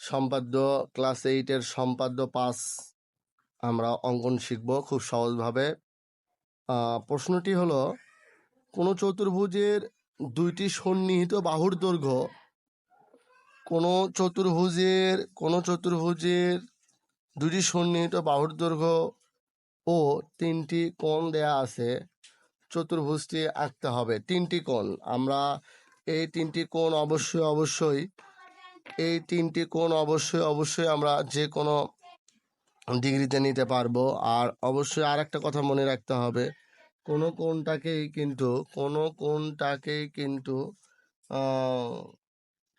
সম্পাদ্য class 8-এর সম্পাদ্য 5 আমরা অঙ্কন শিখব খুব সহজভাবে। প্রশ্নটি হলো, কোনো চতুর্ভুজের দুইটি সন্নিহিত বাহুর দৈর্ঘ্য কোনো চতুর্ভুজের দুটি সন্নিহিত বাহুর দৈর্ঘ্য ও 3টি কোণ দেয়া আছে। চতুর্ভুজটি আঁকতে হবে। 3টি কোণ, আমরা এই 3টি কোণ অবশ্যই আমরা যে কোনো ডিগ্রিতে নিতে পারবো। আর অবশ্যই আর একটা কথা মনে রাখতে হবে, কোনো কোণটাকেই কিন্তু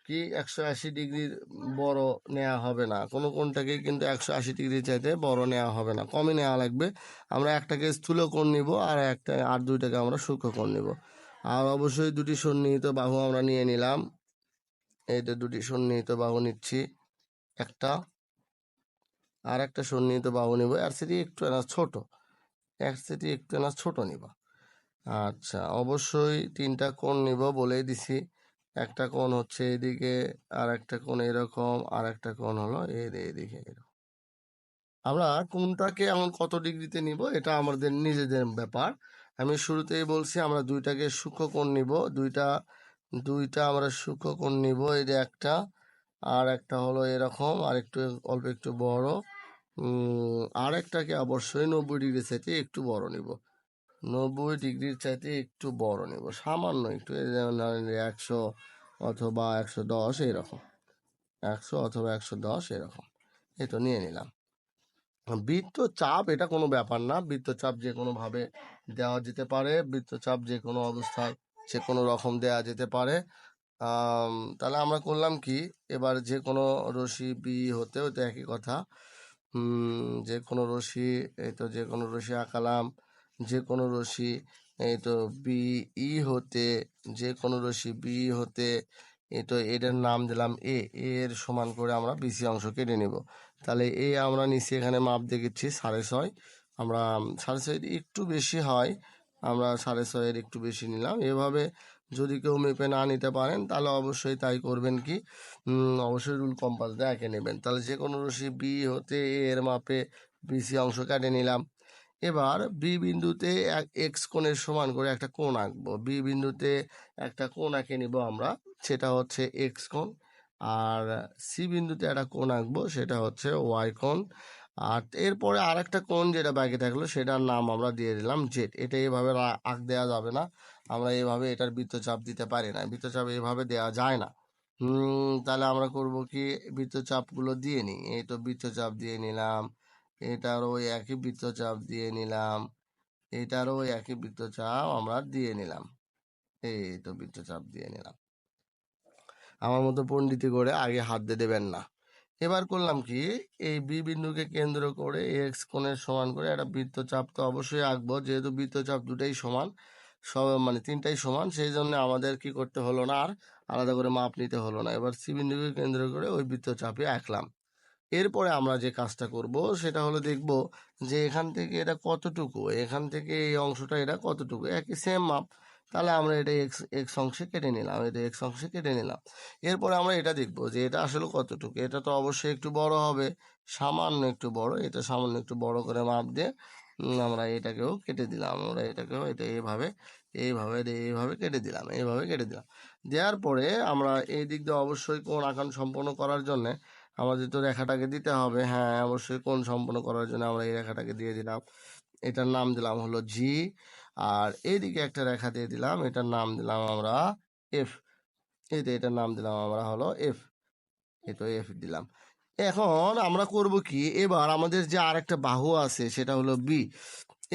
কি 180 ডিগ্রির বড় নেওয়া হবে না। কোনো কোণটাকেই কিন্তু 180 ডিগ্রির চাইতে বড় নেওয়া হবে না, কমই নেওয়া লাগবে। আমরা একটাকে স্থূল কোণ নিব আর দুইটাকে আমরা সূক্ষ্ম কোণ নিব। আর অবশ্যই দুটি সন্নিহিত বাহু আমরা নিয়ে নিলাম। এইটা দুটি সন্নিহিত বাহু নিচ্ছি, একটা আর একটা সন্নিহিত বাহু নিব। এর থেকে একটু ছোট নিব। আচ্ছা, অবশ্যই 3টা কোণ নিব, বলেই দিছি। একটা কোণ হচ্ছে এদিকে, আর একটা কোণ এরকম, আর একটা কোণ হলো এইদিকে এরকম। আমরা কোনটাকে এখন কত ডিগ্রিতে নিব এটা আমাদের নিজেদের ব্যাপার। আমি শুরুতেই বলছি আমরা দুইটাকে সূক্ষ্ম কোণ নিব, দুইটা আমরা সূক্ষ্ম কোণ নিব। এই যে একটা, আর একটা হলো এরকম, আর অল্প একটু বড়। আর একটাকে অবশ্যই 90 ডিগ্রি চাইতে একটু বড় নিব। 90 ডিগ্রির চাইতে একটু বড় নেব, সামান্য একটু। যেমন 100 অথবা 110 এরকম, 100 অথবা 110 এরকম। এই তো নিয়ে নিলাম। বৃত্তচাপ এটা কোনো ব্যাপার না, বৃত্তচাপ যে কোনো ভাবে দেওয়া যেতে পারে, বৃত্তচাপ যে কোনো অবস্থায় যে কোনো রকম দেওয়া যেতে পারে। তাহলে আমরা করলাম কি, এবার যে কোনো রশ্মি বি হতে একই কথা। যে কোনো রশ্মি, এই তো যে কোনো রশ্মি আঁকালাম। যে কোনো রশ্মি এই তো বিই হতে, যে কোনো রশ্মি বি হতে এই তো এটার নাম দিলাম এ, এর সমান করে আমরা বিসি অংশ কেটে নেব। তাহলে এ আমরা নিচে এখানে মাপ দেখেছি 6.5। আমরা 6.5 একটু বেশি হয়, আমরা 6.5 একটু বেশি নিলাম। এভাবে যদি কেউ মেপে না নিতে পারেন তাহলে অবশ্যই তাই করবেন কি, অবশ্যই রুল কম্পাস দিয়ে এঁকে নেবেন। তাহলে যে কোনো রশ্মি বি হতে এর মাপে বিসি অংশ কেটে নিলাম। এবার বি বিন্দুতে এক্স কোণের সমান করে একটা কোণ আঁকবো। বি বিন্দুতে একটা কোণ এঁকে নিব আমরা, সেটা হচ্ছে এক্স কোণ। আর সি বিন্দুতে একটা কোণ আঁকবো, সেটা হচ্ছে ওয়াই কোণ। আর এরপরে আর একটা কোণ যেটা বাকি থাকলো সেটার নাম আমরা দিয়ে দিলাম জেড। এটা এভাবে আঁক দেওয়া যাবে না, আমরা এভাবে এটার বৃত্তচাপ দিতে পারি না, বৃত্তচাপ এভাবে দেওয়া যায় না। তাহলে আমরা করব কি, বৃত্তচাপগুলো দিয়ে নিই। এই তো বৃত্তচাপ দিয়ে নিলাম, এটারও একই বৃত্তচাপ দিয়ে নিলাম, এটারও একই বৃত্তচাপ আমরা দিয়ে নিলাম। এই তো বৃত্তচাপ দিয়ে নিলাম। আমার মতো পণ্ডিতি করে আগে হাত দিয়ে দেবেন না। এবার করলাম কি, এই বি বিন্দুকে কেন্দ্র করে এক্স কোণের সমান করে একটা বৃত্তচাপ তো অবশ্যই আঁকবো। যেহেতু বৃত্তচাপ দুটাই সমান, মানে 3টাই সমান, সেই জন্য আমাদের কি করতে হলো না, আর আলাদা করে মাপ নিতে হলো না। এবার সি বিন্দুকে কেন্দ্র করে ওই বৃত্তচাপে আঁকলাম। এরপরে আমরা যে কাজটা করব সেটা হলো দেখব যে এখান থেকে এটা কতটুকু, এখান থেকে এই অংশটা এটা কতটুকু, একই সেম মাপ। তাহলে আমরা এটা এক্স অংশে কেটে নিলাম, এটা এক্স অংশে কেটে নিলাম। এরপরে আমরা এটা দেখব যে এটা আসলে কতটুকু। এটা তো অবশ্যই একটু বড় হবে, সামান্য একটু বড়। এটা সামান্য একটু বড় করে মাপ দিয়ে আমরা এটাকেও কেটে দিলাম। আমরা এটাকেও এটা এইভাবে কেটে দিলাম, দেওয়ার পরে আমরা এই দিক দিয়ে অবশ্যই কোণ আঁকান সম্পন্ন করার জন্য আমাদের তো রেখাটাকে দিতে হবে। হ্যাঁ, অবশ্যই কোণ সম্পন্ন করার জন্য আমরা এই রেখাটাকে দিয়ে দিলাম, এটার নাম দিলাম হলো জি। আর এইদিকে একটা রেখা দিয়ে দিলাম, এটার নাম দিলাম আমরা এফ। এটার নাম দিলাম আমরা হলো এফ। এই তো এফ দিলাম। এখন আমরা করব কি, এবার আমাদের যে আরেকটা বাহু আছে সেটা হলো বি।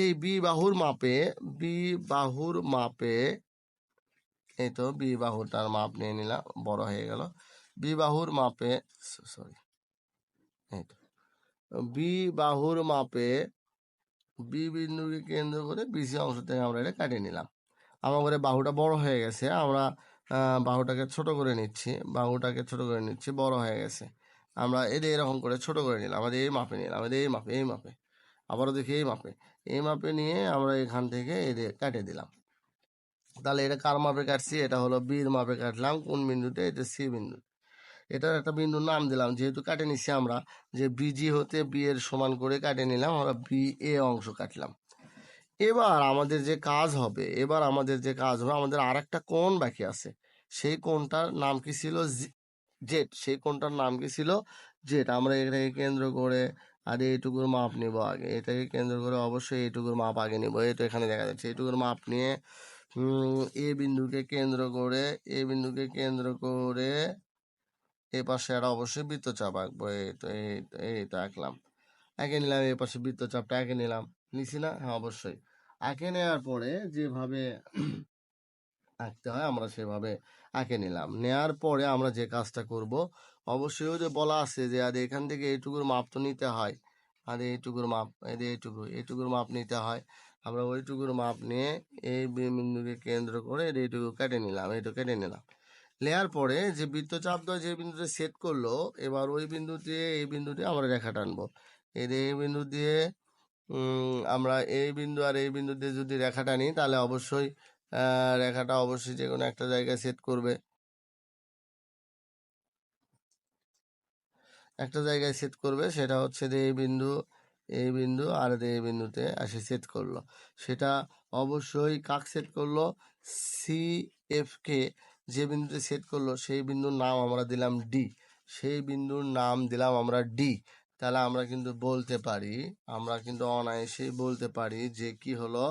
এই বি বাহুর মাপে এই তো বি বাহুটার মাপ নিয়ে নিলাম, বড় হয়ে গেল। বি বাহুর মাপে এই তো বি বাহুর মাপে বি বিন্দুকে কেন্দ্র করে বিসি অংশ থেকে আমরা এটা কাটিয়ে নিলাম। আমার বাহুটা বড় হয়ে গেছে, আমরা বাহুটাকে ছোট করে নিচ্ছি, বড় হয়ে গেছে। আমরা এটা এরকম করে ছোট করে নিলাম, আমাদের এই মাপে নিলাম, আমাদের এই মাপে আবারও দেখি এই মাপে নিয়ে আমরা এখান থেকে এদের কাটিয়ে দিলাম। তাহলে এটা কার মাপে কাটছি, এটা হলো বির মাপে কাটলাম। কোন বিন্দুতে, এটা সি বিন্দু। এটার একটা বিন্দুর নাম দিলাম, যেহেতু কাটে নিচ্ছি আমরা, যে বিজি হতে বি এর সমান করে কাটে নিলাম, আমরা বি এ অংশ কাটলাম। এবার আমাদের যে কাজ হবে, আমাদের আর একটা কোণ বাকি আছে। সেই কোণটার নাম কি ছিল? জেড। সেই কোণটার নাম কি ছিল? জেড। আমরা এটাকে কেন্দ্র করে আর এইটুকুর মাপ নিব আগে। এটাকে কেন্দ্র করে অবশ্যই এইটুকুর মাপ আগে নিব। এই তো এখানে দেখা যাচ্ছে, এইটুকুর মাপ নিয়ে এ বিন্দুকে কেন্দ্র করে এ পাশে একটা অবশ্যই বৃত্তচাপ আঁকবো। এই তো আঁকলাম। এঁকে নিলাম, এ পাশে বৃত্তচাপটা এঁকে নিলাম। নিছি না? হ্যাঁ, অবশ্যই। এঁকে নেওয়ার পরে যেভাবে আঁকতে হয় আমরা সেভাবে আঁকে নিলাম। নেয়ার পরে আমরা যে কাজটা করব, অবশ্যই ওই যে বলা আছে যে এখান থেকে এইটুকুর মাপ তো নিতে হয়, এইটুকুর মাপ, এইটুকুর মাপ নিতে হয়। আমরা ওইটুকুর মাপ নিয়ে এই বিন্দুকে কেন্দ্র করে এইটুকু কেটে নিলাম, কেটে নিলাম। নেয়ার পরে যে বৃত্তচাপ দ্বয় যে বিন্দুতে সেট করলো, এবার ওই এই বিন্দুতে আমরা রেখা টানবো। এই বিন্দু দিয়ে আমরা এই বিন্দু আর এই বিন্দু দিয়ে যদি রেখা টানি, তাহলে অবশ্যই রেখাটা অবশ্যই যে কোনো একটা জায়গায় সেট করবে। সেটা হচ্ছে যে এই বিন্দু আর এই বিন্দুতে এসে সেট করলো। সেটা অবশ্যই কাক সেট করলো? সি এফ কে যে বিন্দুতে সেট করলো সেই বিন্দুর নাম আমরা দিলাম ডি। তাহলে আমরা কিন্তু অনায়াসেই বলতে পারি যে কি হলো,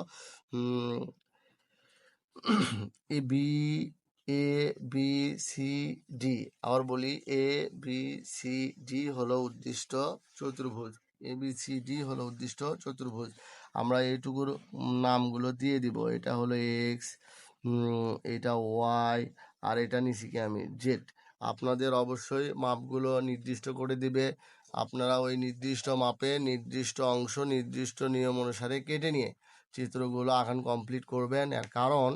A B A B C D. আবার বলি, এ বি সি ডি হলো উদ্দিষ্ট চতুর্ভুজ। আমরা এইটুকুর নামগুলো দিয়ে দিব। এটা হলো এক্স, এটা ওয়াই, আর এটা নিছি কি আমি জেড। আপনাদের অবশ্যই মাপগুলো নির্দিষ্ট করে দিবে। আপনারা ওই নির্দিষ্ট মাপে নির্দিষ্ট অংশ নির্দিষ্ট নিয়ম অনুসারে কেটে নিয়ে চিত্রগুলো আঁকান কমপ্লিট করবেন। এর কারণ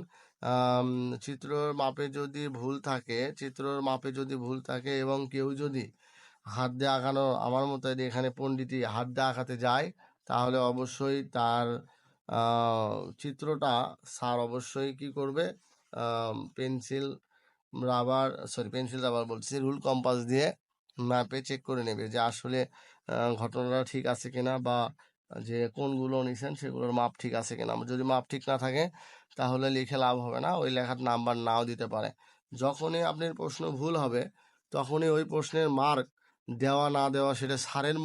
চিত্রর মাপে যদি ভুল থাকে এবং কেউ যদি হাত দিয়ে আঁকানো, আমার মতো এখানে পণ্ডিতই হাত দিয়ে আঁকাতে যায়, তাহলে অবশ্যই তার চিত্রটা স্যার অবশ্যই কি করবে, পেন্সিল রাবার বলছি, রুল কম্পাস দিয়ে ম্যাপে চেক করে নেবে যে আসলে ঘটনাটা ঠিক আছে কিনা, বা যে কোনগুলো নিছেন সেগুলোর মাপ ঠিক আছে কিনা। যদি মাপ ঠিক না থাকে তাহলে লিখে লাভ হবে না, ওই লেখার নাম্বার নাও দিতে পারে। যখনই আপনার প্রশ্ন ভুল হবে, তখনই ওই প্রশ্নের মার্ক দেওয়া না দেওয়া সেটা স্যারের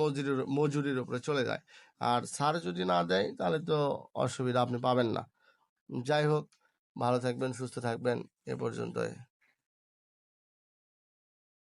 মজুরির উপরে চলে যায়। আর স্যার যদি না দেয় তাহলে তো অসুবিধা, আপনি পাবেন না। যাই হোক, ভালো থাকবেন, সুস্থ থাকবেন। এ পর্যন্তই।